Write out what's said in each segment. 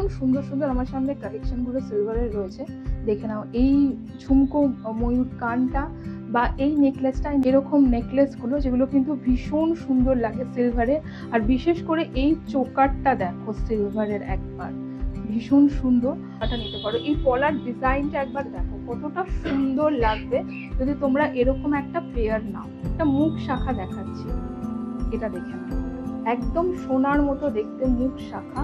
ভীষণ সুন্দর সুন্দর আমার সামনে কালেকশনগুলো সিলভারের রয়েছে, দেখে নাও। এই ঝুমকো ময়ূর কানটা বা এই নেকলেসটা, এরকম নেকলেসগুলো যেগুলো কিন্তু ভীষণ সুন্দর লাগে সিলভারের। আর বিশেষ করে এই চোকারটা দেখো সিলভারের, একবার ভীষণ সুন্দর। এটা নিতে পারো। এই পলার ডিজাইনটা একবার দেখো কতটা সুন্দর লাগবে যদি তোমরা এরকম একটা পেয়ার নাও। একটা মুখ শাখা দেখাচ্ছি, এটা দেখে নাও, একদম সোনার মতো দেখতে মুখ শাখা,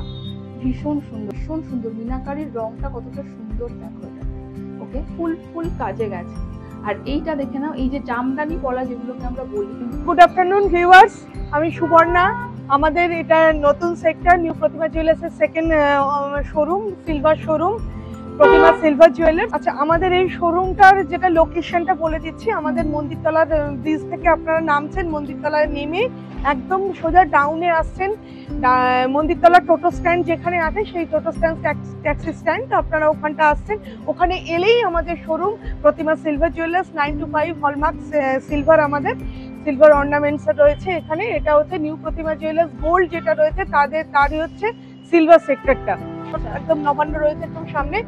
ভীষণ সুন্দর ভীষণ সুন্দর। মিনাকারির রংটা কতটা সুন্দর দেখো এটা। ওকে, ফুল ফুল কাজে গেছে। আর এইটা দেখে নাও, এই যে জামদানি পলা যেগুলোকে আমরা বলি। গুড আফটারনুন ভিউয়ার্স, আমি সুবর্ণা। আমাদের এটা নতুন সেক্টর নিউ প্রতিমা জুয়েলার্সের সেকেন্ড শোরুম, সিলভার শোরুম, প্রতিমা সিলভার জুয়েলার্স। আচ্ছা, আমাদের এই শোরুমটার যেটা লোকেশনটা বলে দিচ্ছি। আমাদের মন্দিরতলার ব্রিজ থেকে আপনারা নামছেন, মন্দিরতলায় নেমে একদম সোজা ডাউনে আসছেন। মন্দিরতলা টোটো স্ট্যান্ড যেখানে আছে সেই টোটো স্ট্যান্ড ট্যাক্সি স্ট্যান্ড, আপনারা ওখানটা আসছেন। ওখানে এলেই আমাদের শোরুম প্রতিমা সিলভার জুয়েলার্স, 925 হলমার্ক সিলভার, আমাদের সিলভার অর্নামেন্টস রয়েছে এখানে। এটা হচ্ছে নিউ প্রতিমা জুয়েলার্স গোল্ড যেটা রয়েছে তারই হচ্ছে সিলভার সেক্টরটা। একদম নবান্ন রয়েছে একদম সামনে।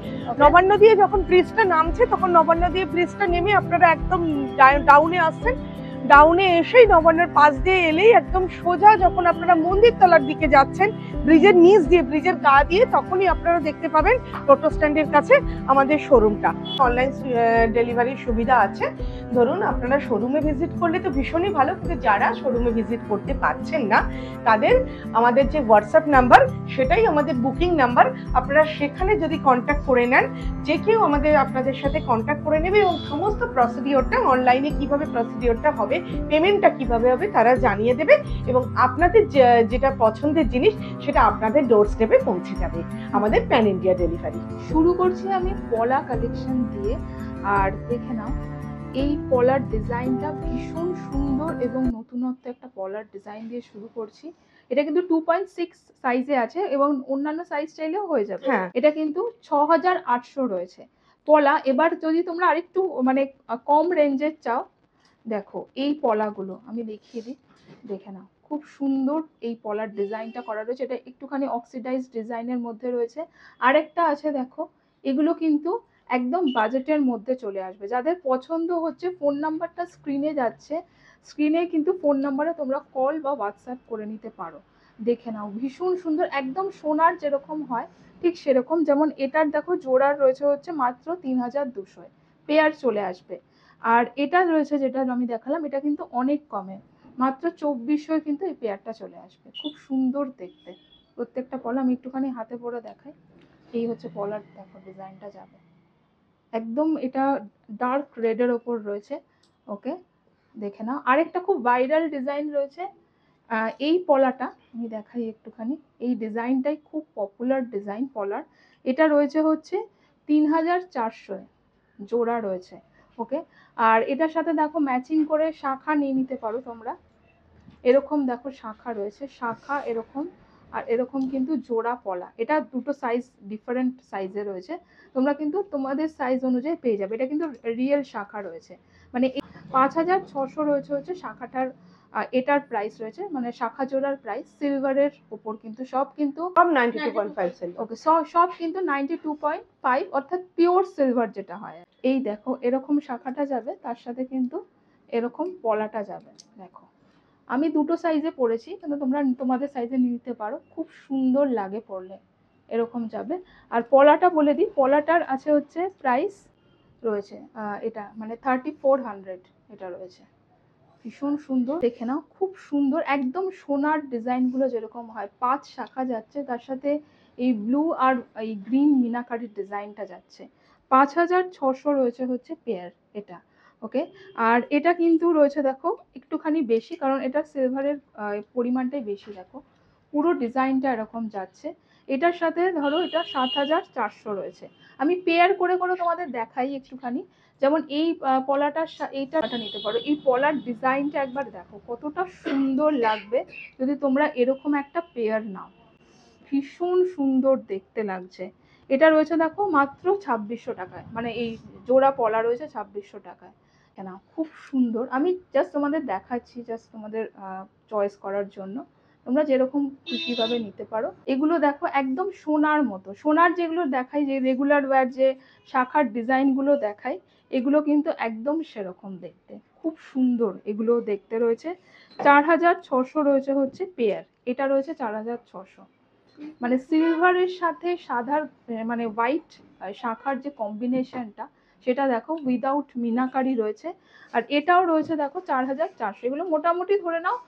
নবান্ন দিয়ে যখন ব্রিজটা নামছে তখন নবান্ন দিয়ে ব্রিজটা নেমে আপনারা একদম ডাউনে আসছেন। ডাউনে এসেই নবান্নের পাশ দিয়ে এলেই একদম সোজা যখন আপনারা মন্দিরতলার দিকে যাচ্ছেন, ব্রিজের নিচ দিয়ে, ব্রিজের গা দিয়ে, তখনই আপনারা দেখতে পাবেন টোটো স্ট্যান্ডের কাছে আমাদের শোরুমটা। অনলাইন ডেলিভারির সুবিধা আছে। ধরুন আপনারা শোরুমে ভিজিট করলে তো ভীষণই ভালো, কিন্তু যারা শোরুমে ভিজিট করতে পারছেন না তাদের আমাদের যে হোয়াটসঅ্যাপ নাম্বার, সেটাই আমাদের বুকিং নাম্বার। আপনারা সেখানে যদি কন্ট্যাক্ট করে নেন, যে কেউ আপনাদের সাথে কন্ট্যাক্ট করে নেবে এবং সমস্ত প্রসিডিওরটা, অনলাইনে কিভাবে প্রসিডিওরটা হবে, পেমেন্টটা কিভাবে হবে তারা জানিয়ে দেবে এবং আপনাদের যেটা পছন্দের জিনিস সেটা আপনাদের ডোর স্টেপে পৌঁছে যাবে। আমাদের প্যান ইন্ডিয়া ডেলিভারি। শুরু করছি আমি পলা কালেকশন দিয়ে। আর দেখে নাও, এই পলার ডিজাইনটা ভীষণ সুন্দর এবং নতুনত্ব একটা পলার ডিজাইন দিয়ে শুরু করছি। এটা কিন্তু 2.6 সাইজে আছে এবং অন্যান্য সাইজ চাইলেও হয়ে যাবে। এটা কিন্তু 6800 রয়েছে পলা। এবার যদি তোমরা আরেকটু মানে কম রেঞ্জের চাও, দেখো এই পলাগুলো আমি দেখিয়ে দিই, দেখে নাও খুব সুন্দর এই পলার ডিজাইনটা করা রয়েছে। এটা একটুখানি অক্সিডাইজ ডিজাইনের মধ্যে রয়েছে। আরেকটা আছে দেখো, এগুলো কিন্তু একদম বাজেটের মধ্যে চলে আসবে। যাদের পছন্দ হচ্ছে, ফোন নাম্বারটা স্ক্রিনে যাচ্ছে, স্ক্রিনে কিন্তু ফোন নাম্বারে তোমরা কল বা হোয়াটসঅ্যাপ করে নিতে পারো। দেখে নাও ভীষণ সুন্দর, একদম সোনার যেরকম হয় ঠিক সেরকম। যেমন এটার দেখো জোড়ার রয়েছে হচ্ছে মাত্র 3200, পেয়ার চলে আসবে। আর এটা রয়েছে যেটা আমি দেখালাম, এটা কিন্তু অনেক কমে, মাত্র 2400 কিন্তু এই পেয়ারটা চলে আসবে। খুব সুন্দর দেখতে প্রত্যেকটা পলা। আমি একটুখানি হাতে পরে দেখাই। এই হচ্ছে পলার, দেখো ডিজাইনটা যাবে একদম, এটা ডার্ক রেডের ওপর রয়েছে। ওকে, দেখে নাও। আরেকটা খুব ভাইরাল ডিজাইন রয়েছে, এই পলাটা আমি দেখাই একটুখানি। এই ডিজাইনটাই খুব পপুলার ডিজাইন পলার। এটা রয়েছে হচ্ছে 3400 জোড়া রয়েছে। ওকে, আর এটার সাথে দেখো ম্যাচিং করে শাখা নিয়ে নিতে পারো তোমরা। এরকম দেখো শাখা রয়েছে, শাখা এরকম, আর এরকম কিন্তু জোড়া পলা। এটা দুটো সাইজ, ডিফারেন্ট সাইজে রয়েছে, তোমরা কিন্তু তোমাদের সাইজ অনুযায়ী পেয়ে যাবে। এটা কিন্তু রিয়েল শাখা রয়েছে, মানে 5600 রয়েছে হচ্ছে শাখাটার। এটার প্রাইস রয়েছে, মানে শাখা জোড়ার প্রাইস সিলভারের উপর কিন্তু সব কিন্তু 92.5। ওকে, সব কিন্তু 92.5, অর্থাৎ পিওর সিলভার যেটা হয়। এই দেখো এরকম শাখাটা যাবে, তার সাথে কিন্তু এরকম পলাটা যাবে। দেখো আমি দুটো সাইজে পরেছি, কিন্তু তোমরা তোমাদের সাইজে নিতে পারো, খুব সুন্দর লাগে পরলে, এরকম যাবে। আর পলাটা বলে দিই, পলাটার আছে হচ্ছে প্রাইস রয়েছে এটা মানে 3400 এটা রয়েছে। ভীষণ সুন্দর, দেখে নাও খুব সুন্দর, একদম সোনার ডিজাইনগুলো যেরকম হয়, 5 শাখা যাচ্ছে, তার সাথে এই ব্লু আর এই গ্রিন মিনাকারির ডিজাইনটা যাচ্ছে। 5600 রয়েছে হচ্ছে পেয়ার এটা। ওকে, আর এটা কিন্তু রয়েছে দেখো একটুখানি বেশি, কারণ এটা সিলভারের পরিমাণটাই বেশি। দেখো পুরো ডিজাইনটা এরকম যাচ্ছে। এটার সাথে ধরো এটা 7400 রয়েছে। আমি পেয়ার করে করে তোমাদের দেখাই একটুখানি। যেমন এই পলাটার এইটা নিতে পারো। এই পলার ডিজাইনটা একবার দেখো কতটা সুন্দর লাগবে যদি তোমরা এরকম একটা পেয়ার নাও, ভীষণ সুন্দর দেখতে লাগছে। এটা রয়েছে দেখো মাত্র 2600 টাকায়, মানে এই জোড়া পলা রয়েছে 2600 টাকায়। কেন, খুব সুন্দর। আমি জাস্ট তোমাদের দেখাচ্ছি, জাস্ট তোমাদের চয়েস করার জন্য। তোমরা যেরকম খুশি ভাবে নিতে পারো। এগুলো দেখো একদম সোনার মতো, সোনার যেগুলো দেখাই, যে রেগুলার ওয়্যার যে শাখার ডিজাইনগুলো দেখাই, এগুলো কিন্তু একদম সেরকম দেখতে, খুব সুন্দর এগুলো দেখতে রয়েছে। 4600 রয়েছে হচ্ছে পেয়ার, এটা রয়েছে 4600। মানে সিলভারের সাথে সাদার মানে হোয়াইট শাখার যে কম্বিনেশনটা, সেটা দেখো উইদাউট মিনাকারি রয়েছে। আর এটাও রয়েছে দেখো 4400। এগুলো মোটামুটি ধরে নাও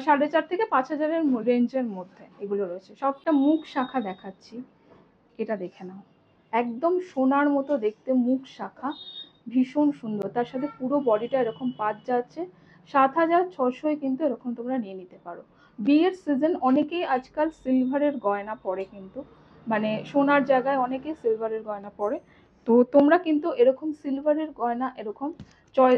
4,500 থেকে 5,000-এর রেঞ্জের মধ্যে এগুলো রয়েছে। সবটা মুখ শাখা দেখাচ্ছি, এটা দেখে নাও, একদম সোনার মতো দেখতে মুখ শাখা, ভীষণ সুন্দর। তার সাথে পুরো বডিটা এরকম পাত যাচ্ছে। 7,600-য় কিন্তু এরকম তোমরা নিয়ে নিতে পারো। বিয়ের সিজন, অনেকেই আজকাল সিলভারের গয়না পরে, কিন্তু মানে সোনার জায়গায় অনেকেই সিলভারের গয়না পরে। তো তোমরা কিন্তু এরকম সিলভারের গয়না এরকম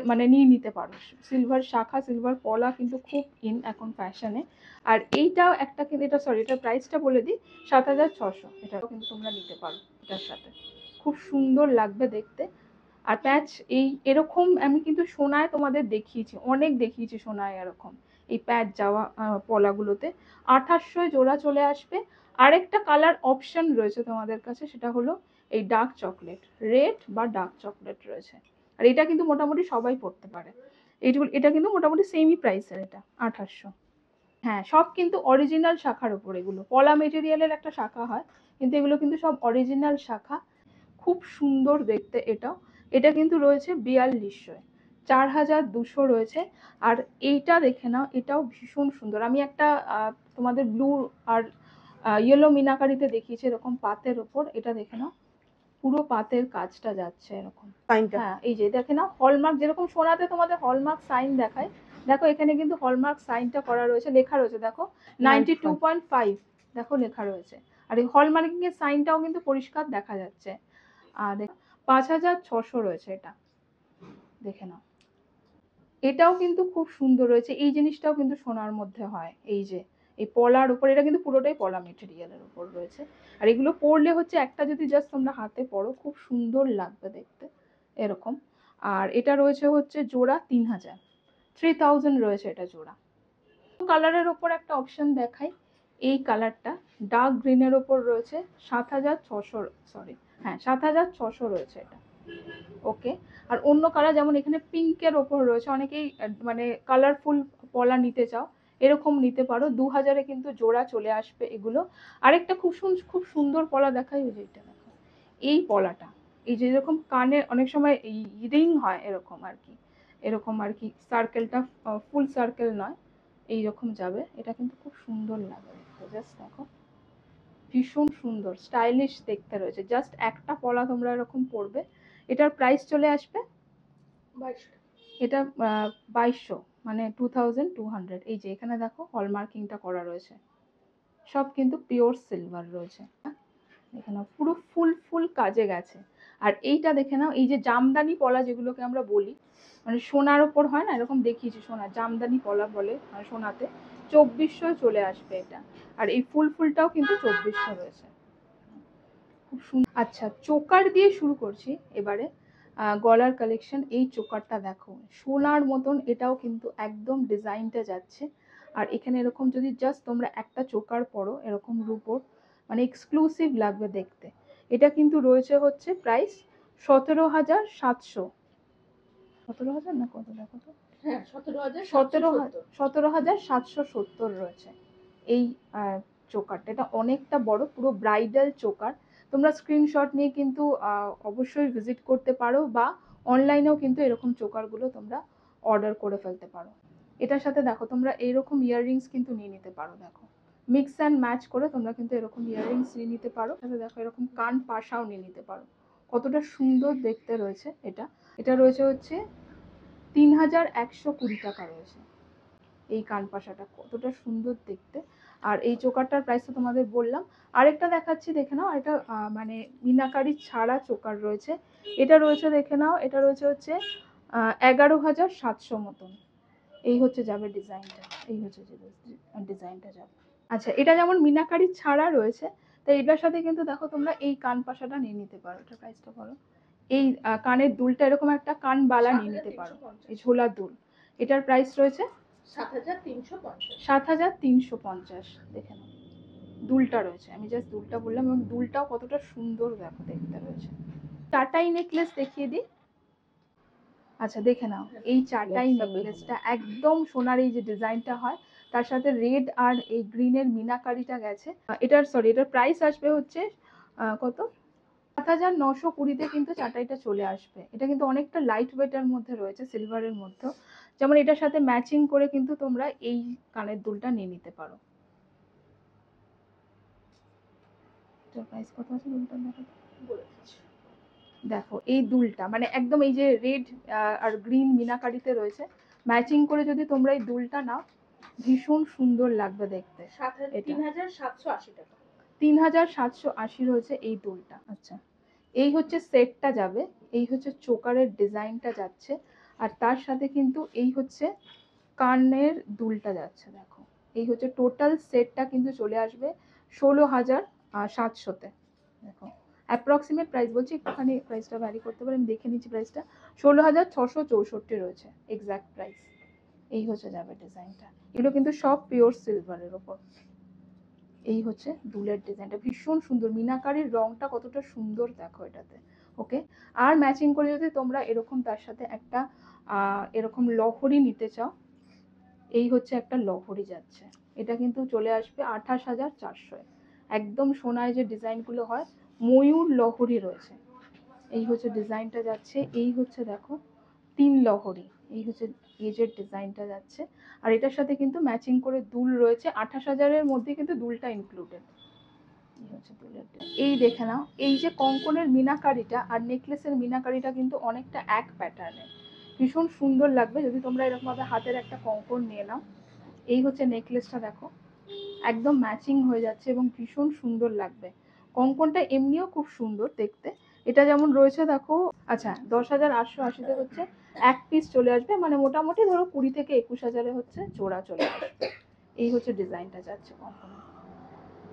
মানে নিয়ে নিতে পারো। সিলভার শাখা, সিলভার পলা কিন্তু খুব ইন এখন ফ্যাশনে। আর এইটাও একটা কিন্তু, এটা সরি, এটার প্রাইসটা বলে দিই, 7,600। এটাও কিন্তু তোমরা নিতে পারো এটার সাথে, খুব সুন্দর লাগবে দেখতে। আর প্যাচ এই এরকম আমি কিন্তু সোনায় তোমাদের দেখিয়েছি, অনেক দেখিয়েছি সোনায় এরকম এই প্যাচ যাওয়া পলাগুলোতে। 2800 জোড়া চলে আসবে। আরেকটা কালার অপশন রয়েছে তোমাদের কাছে, সেটা হলো এই ডার্ক চকলেট, রেড বা ডার্ক চকলেট রয়েছে। আর এটা কিন্তু মোটামুটি সবাই পড়তে পারে। এটা কিন্তু মোটামুটি সেমই প্রাইসের, এটা 2800। হ্যাঁ, সব কিন্তু অরিজিনাল শাখার উপর, এগুলো পলা মেটেরিয়ালের একটা শাখা হয়, কিন্তু এগুলো কিন্তু সব অরিজিনাল শাখা, খুব সুন্দর দেখতে। এটা কিন্তু রয়েছে 4200, 4200 রয়েছে। আর এইটা দেখে নাও, এটাও ভীষণ সুন্দর। আমি একটা তোমাদের ব্লু আর ইয়েলো মিনাকারিতে দেখিয়েছি এরকম পাতের ওপর, এটা দেখে নাও, পুরো পাতের কাজটা যাচ্ছে এরকম। হ্যাঁ, এই যে দেখে নাও, হলমার্ক যেরকম সোনাতে তোমাদের হলমার্ক সাইন দেখায়, দেখো এখানে কিন্তু হলমার্ক সাইনটা করা রয়েছে, লেখা রয়েছে দেখো 92.5, দেখো লেখা রয়েছে। আর এই হলমার্কিং এর সাইনটাও কিন্তু পরিষ্কার দেখা যাচ্ছে। আর দেখ 5,600 রয়েছে এটা, দেখে নাও, এটাও কিন্তু খুব সুন্দর রয়েছে। এই জিনিসটাও কিন্তু সোনার মধ্যে হয়, এই যে এই পলার উপর, এটা কিন্তু পুরোটাই পলা মেটেরিয়ালের উপর রয়েছে। আর এগুলো পরলে হচ্ছে একটা যদি জাস্ট তোমরা হাতে পরো, খুব সুন্দর লাগবে দেখতে এরকম। আর এটা রয়েছে হচ্ছে জোড়া 3,000, 3,000 রয়েছে এটা জোড়া। কালারের ওপর একটা অপশন দেখাই, এই কালারটা ডার্ক গ্রিনের ওপর রয়েছে 7,600, সরি হ্যাঁ 7,600 রয়েছে এটা, ওকে। আর অন্য কালার যেমন এখানে পিঙ্কের ওপর রয়েছে, অনেকেই মানে কালারফুল পলা নিতে চাও, এরকম নিতে পারো। 2,000-এ কিন্তু জোড়া চলে আসবে এগুলো। আরেকটা খুব সুন্দর পলা দেখাই, ওই যে এটা দেখো, এই পলাটা, এই যে এরকম কানে অনেক সময় রিং হয় এরকম আর কি সার্কেলটা ফুল সার্কেল নয়, এইরকম যাবে। এটা কিন্তু খুব সুন্দর লাগে, জাস্ট দেখো, ভীষণ সুন্দর স্টাইলিশ দেখতে রয়েছে। জাস্ট একটা পলা তোমরা এরকম পরবে। এটার প্রাইস চলে আসবে 2200, এটা 2200 মানে 2200। এই যে এখানে দেখো হলমার্কিংটা করা রয়েছে, সব কিন্তু পিওর সিলভার রয়েছে, এখানে পুরো ফুল কাজে গেছে। আর এইটা দেখে নাও, এই যে জামদানি পলা যেগুলোকে আমরা বলি, মানে সোনার ওপর হয় না এরকম দেখিয়েছি, সোনা জামদানি পলা বলে, মানে সোনাতে 2,400 চলে আসবে এটা। আর এই ফুলটাও কিন্তু 2,400 রয়েছে, খুব সুন্দর। আচ্ছা, চোকার দিয়ে শুরু করছি এবারে। গলার কালেকশন, এই চোকারটা দেখো সোনার মতন, এটাও কিন্তু একদম ডিজাইনটা যাচ্ছে। আর এখানে এরকম যদি জাস্ট তোমরা একটা চোকার পরো এরকম রূপোর, মানে এক্সক্লুসিভ লাগবে দেখতে। এটা কিন্তু রয়েছে হচ্ছে প্রাইস 17,700, 17,000 না কত, দেখো তো, হ্যাঁ 17,770 রয়েছে এই চোকারটা। এটা অনেকটা বড়, পুরো ব্রাইডাল চোকার। তোমরা স্ক্রিনশট নিয়ে কিন্তু অবশ্যই ভিজিট করতে পারো, বা অনলাইনেও কিন্তু এরকম চোকারগুলো তোমরা অর্ডার করে ফেলতে পারো। এটার সাথে দেখো তোমরা এইরকম ইয়াররিংস কিন্তু নিয়ে নিতে পারো, দেখো মিক্স অ্যান্ড ম্যাচ করে তোমরা কিন্তু এরকম ইয়াররিংস নিয়ে নিতে পারো। সাথে দেখো এরকম কান পাশাও নিয়ে নিতে পারো, কতটা সুন্দর দেখতে রয়েছে এটা। এটা রয়েছে হচ্ছে 3,120 টাকা রয়েছে এই কান পাশাটা, কতটা সুন্দর দেখতে। আর এই চোকারটার প্রাইস তো তোমাদের বললাম। আরেকটা দেখাচ্ছি, দেখে নাও, এটা মানে মিনাকারি ছাড়া চোকার রয়েছে। এটা রয়েছে, দেখে নাও, এটা রয়েছে হচ্ছে 11,700 মতন। এই হচ্ছে যাবে ডিজাইনটা, এই হচ্ছে যে ডিজাইনটা যাবে। আচ্ছা, এটা যেমন মিনাকারি ছাড়া রয়েছে, তাই এটার সাথে কিন্তু দেখো তোমরা এই কান পাশাটা নিয়ে নিতে পারো। এটা প্রাইসটা বলো। এই কানের দুলটা এরকম একটা কান বালা নিয়ে নিতে পারো, এই ঝোলার দুল, এটার প্রাইস রয়েছে 7,350 7,350 দেখে নাও। দুলটা রয়েছে, আমি জাস্ট দুলটা বললাম, এবং দুলটাও কতটা সুন্দর দেখো দেখতে রয়েছে। চাটাই নেকলেস দেখিয়ে দিই। আচ্ছা দেখে নাও, এই চাটাই নেকলেসটা একদম সোনার এই যে ডিজাইনটা হয়, তার সাথে রেড আর এই গ্রিনের মিনাকারিটা গেছে। এটার প্রাইস আসবে হচ্ছে কত, 7,920-তে কিন্তু চাটাইটা চলে আসবে। এটা কিন্তু অনেকটা লাইট ওয়েটের মধ্যে রয়েছে, সিলভারের মধ্যে। যেমন এটার সাথে ম্যাচিং করে কিন্তু তোমরা এই কানের দুলটা নিয়ে নিতে পারো। এটার প্রাইস কত আছে দুলটা দেখো, এই দুলটা মানে একদম এই যে রেড আর গ্রিন মিনাকারিতে রয়েছে, ম্যাচিং করে যদি তোমরা এই দুলটা নাও, ভীষণ সুন্দর লাগবে দেখতে। 3,780 টাকা, 3,780 রয়েছে এই দুলটা। আচ্ছা, এই হচ্ছে সেটটা যাবে, এই হচ্ছে চোকারের ডিজাইনটা যাচ্ছে, আর তার সাথে কিন্তু এই হচ্ছে কানের দুলটা যাচ্ছে। দেখো, এই হচ্ছে টোটাল সেটটা কিন্তু চলে আসবে 16,700-তে। দেখো অ্যাপ্রক্সিমেট প্রাইস বলছি, একটুখানি প্রাইসটা ভ্যারি করতে পারে, আমি দেখে নিচ্ছি প্রাইসটা 16,664 রয়েছে এক্স্যাক্ট প্রাইস। এই হচ্ছে যাবে ডিজাইনটা, এগুলো কিন্তু সব পিওর সিলভারের ওপর। এই হচ্ছে দুলের ডিজাইনটা, ভীষণ সুন্দর, মিনাকারির রংটা কতটা সুন্দর দেখো এটাতে। ওকে, আর ম্যাচিং করে যদি তোমরা এরকম তার সাথে একটা এরকম লহরি নিতে চাও, এই হচ্ছে একটা লহরি যাচ্ছে, এটা কিন্তু চলে আসবে 28,400। একদম সোনায় যে ডিজাইনগুলো হয়, ময়ূর লহরি রয়েছে, এই হচ্ছে ডিজাইনটা যাচ্ছে। এই হচ্ছে দেখো 3 লহরি, এই হচ্ছে গেজের ডিজাইনটা যাচ্ছে, আর এটার সাথে কিন্তু ম্যাচিং করে দুল রয়েছে। 28,000-এর মধ্যে কিন্তু দুলটা ইনক্লুডেড। এই হচ্ছে দুলের। এই দেখে নাও, এই যে কঙ্কনের মিনাকারিটা আর নেকলেসের মিনাকারিটা কিন্তু অনেকটা এক প্যাটার্নের, ভীষণ সুন্দর লাগবে যদি তোমরা এরকম ভাবে হাতের একটা কঙ্কন নিয়ে নাও। এই হচ্ছে নেকলেসটা, দেখো একদম ম্যাচিং হয়ে যাচ্ছে এবং ভীষণ সুন্দর লাগবে। কঙ্কনটা এমনিও খুব সুন্দর দেখতে, এটা যেমন রয়েছে দেখো। আচ্ছা, 10,880-তে হচ্ছে এক পিস চলে আসবে, মানে মোটামুটি ধরো 20,000 থেকে 21,000-এ হচ্ছে জোড়া চলে আসবে। এই হচ্ছে ডিজাইনটা যাচ্ছে কঙ্কনের।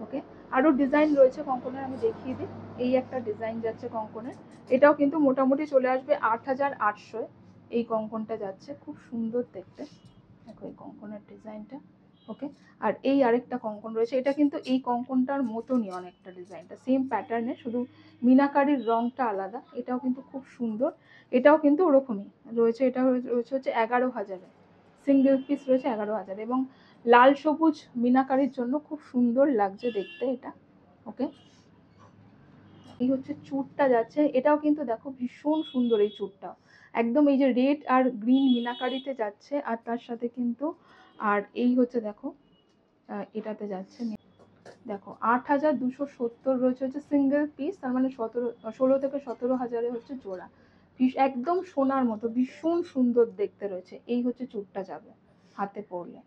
ওকে, আরো ডিজাইন রয়েছে কঙ্কনের, আমি দেখিয়ে দিই। এই একটা ডিজাইন যাচ্ছে কঙ্কনের, এটাও কিন্তু মোটামুটি চলে আসবে 8,800। এই কঙ্কনটা যাচ্ছে, খুব সুন্দর দেখতে, দেখো এই কঙ্কনের ডিজাইনটা। ওকে, আর এই আরেকটা কঙ্কন রয়েছে, এটা কিন্তু এই কঙ্কনটার মতনই অনেকটা ডিজাইনটা, সেম প্যাটার্নে, শুধু মিনাকারির রংটা আলাদা। এটাও কিন্তু খুব সুন্দর, এটাও কিন্তু ওরকমই রয়েছে। এটা রয়েছে হচ্ছে 11,000-এ, সিঙ্গেল পিস রয়েছে 11,000, এবং লাল সবুজ মিনাকারির জন্য খুব সুন্দর লাগছে দেখতে এটা। ওকে, এই হচ্ছে চূড়টা যাচ্ছে, এটাও কিন্তু দেখো ভীষণ সুন্দর এই চূড়টাও, একদম এই যে রেড আর গ্রিন মিনাকারিতে যাচ্ছে, আর তার সাথে কিন্তু আর এই হচ্ছে দেখো এটাতে যাচ্ছে। দেখো 8,270 রয়েছে হচ্ছে সিঙ্গেল পিস, তার মানে 16,000 থেকে 17,000-এ হচ্ছে জোড়া, একদম সোনার মতো ভীষণ সুন্দর দেখতে রয়েছে। এই হচ্ছে চূড়টা যাবে হাতে পরলে,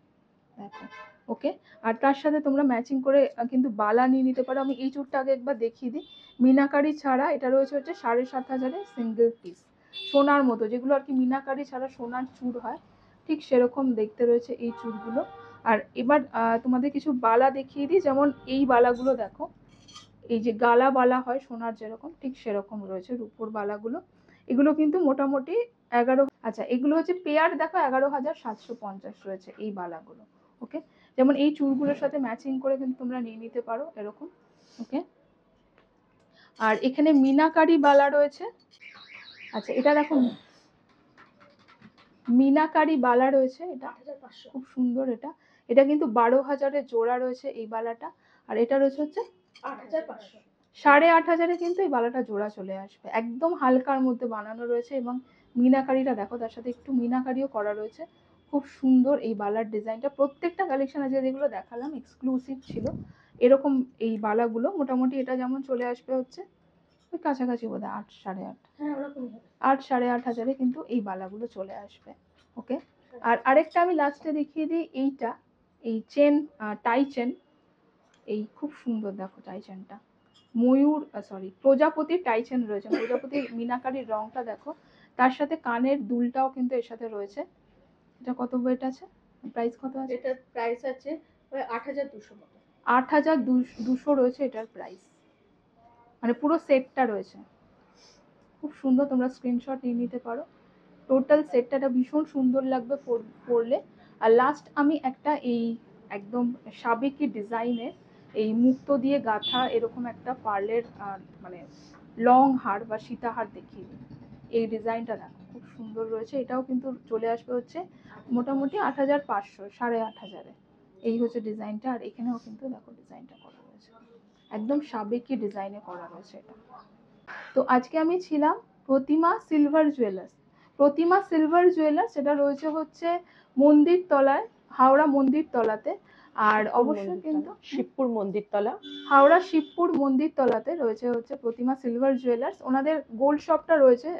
দেখো। ওকে, আর তার সাথে তোমরা ম্যাচিং করে কিন্তু বালা নিয়ে নিতে পারো। আমি এই চূড়টা আগে একবার দেখিয়ে দিই, মিনাকারি ছাড়া এটা রয়েছে হচ্ছে 7,500-এ সিঙ্গেল পিস, সোনার মতো, যেগুলো আর কি মিনাকারি ছাড়া সোনার চূড় হয়, ঠিক সেরকম দেখতে রয়েছে এই চূড়গুলো। আর এবার তোমাদের কিছু বালা দেখিয়ে দিই, যেমন এই বালাগুলো দেখো, এই যে গালা বালা হয় সোনার যেরকম, ঠিক সেরকম রয়েছে রূপোর বালাগুলো। এগুলো কিন্তু মোটামুটি 11। আচ্ছা, এগুলো হচ্ছে পেয়ার, দেখো 11,750 রয়েছে এই বালাগুলো। ওকে, যেমন এই চুলগুলোর সাথে ম্যাচিং করে কিন্তু তোমরা নিয়ে নিতে পারো এরকম। ওকে, আর এখানে মিনাকারি বালা রয়েছে। আচ্ছা, এটা দেখো মিনাকারি বালা রয়েছে, এটা খুব সুন্দর। এটা এটা কিন্তু 12,000-এ জোড়া রয়েছে এই বালাটা, আর এটা রয়েছে হচ্ছে 8,500। 8,500-এ কিন্তু এই বালাটা জোড়া চলে আসবে, একদম হালকার মধ্যে বানানো রয়েছে, এবং মিনাকারিটা দেখো, তার সাথে একটু মিনাকারিও করা রয়েছে, খুব সুন্দর এই বালার ডিজাইনটা। প্রত্যেকটা কালেকশন আছে যেগুলো দেখালাম এক্সক্লুসিভ ছিল এরকম এই বালাগুলো। মোটামুটি এটা যেমন চলে আসবে হচ্ছে ওই কাছাকাছি বোধ হয় 8, 8.5, 8, 8.5 হাজারে কিন্তু এই বালাগুলো চলে আসবে। ওকে, আর আরেকটা আমি লাস্টে দেখিয়ে দিই, এইটা এই চেন, টাই চেন, এই খুব সুন্দর দেখো টাই চেনটা, ময়ূর প্রজাপতির টাই চেন রয়েছে, প্রজাপতির মিনাকারির রংটা দেখো, তার সাথে কানের দুলটাও কিন্তু এর সাথে রয়েছে। এটা কত ওয়েট আছে, প্রাইস কত আছে? এটার প্রাইস আছে 8,200 মতো। 8,200 রয়েছে এটার প্রাইস, মানে পুরো সেটটা রয়েছে। খুব সুন্দর, তোমরা স্ক্রিনশট নিয়ে নিতে পারো। টোটাল সেটটা ভীষণ সুন্দর লাগবে পরলে। আর লাস্ট আমি একটা এই একদম সাবেকি ডিজাইনের এই মুক্তো দিয়ে গাঁথা এরকম একটা পার্লের মানে লং হার বা সীতাহার দেখিয়ে দিই। এই ডিজাইনটা দেখো খুব সুন্দর রয়েছে, এটাও কিন্তু চলে আসবে হচ্ছে মোটামুটি 8,500, 8,500। এই হচ্ছে ডিজাইনটা। আর এখানেও কিন্তু দেখো ডিজাইনটা করা রয়েছে, একদম সাবেকি ডিজাইনে করা রয়েছে এটা। তো আজকে আমি ছিলাম প্রতিমা সিলভার জুয়েলার্স। প্রতিমা সিলভার জুয়েলার্স এটা রয়েছে হচ্ছে মন্দির তলায়, হাওড়া মন্দির তলাতে। আর অবশ্যই কিন্তু শিবপুর মন্দির তলা, হাওড়া শিবপুর মন্দির তলাতে রয়েছে হচ্ছে প্রতিমা সিলভার জুয়েলার্স। ওনাদের গোল্ড শপটা রয়েছে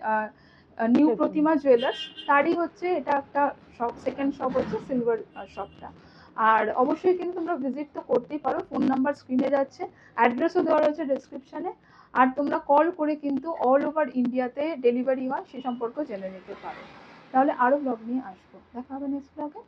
নিউ প্রতিমা জুয়েলার্স, তারই হচ্ছে এটা একটা শপ, সেকেন্ড শপ হচ্ছে সিলভার শপটা। আর অবশ্যই কিন্তু তোমরা ভিজিট তো করতেই পারো, ফোন নাম্বার স্ক্রিনে যাচ্ছে, অ্যাড্রেসও দেওয়া রয়েছে ডেসক্রিপশনে। আর তোমরা কল করে কিন্তু অল ওভার ইন্ডিয়াতে ডেলিভারি হয় সে সম্পর্কে জেনে নিতে পারো। তাহলে আরো ব্লগ নিয়ে আসবো, দেখা হবে নেক্সট ব্লগে।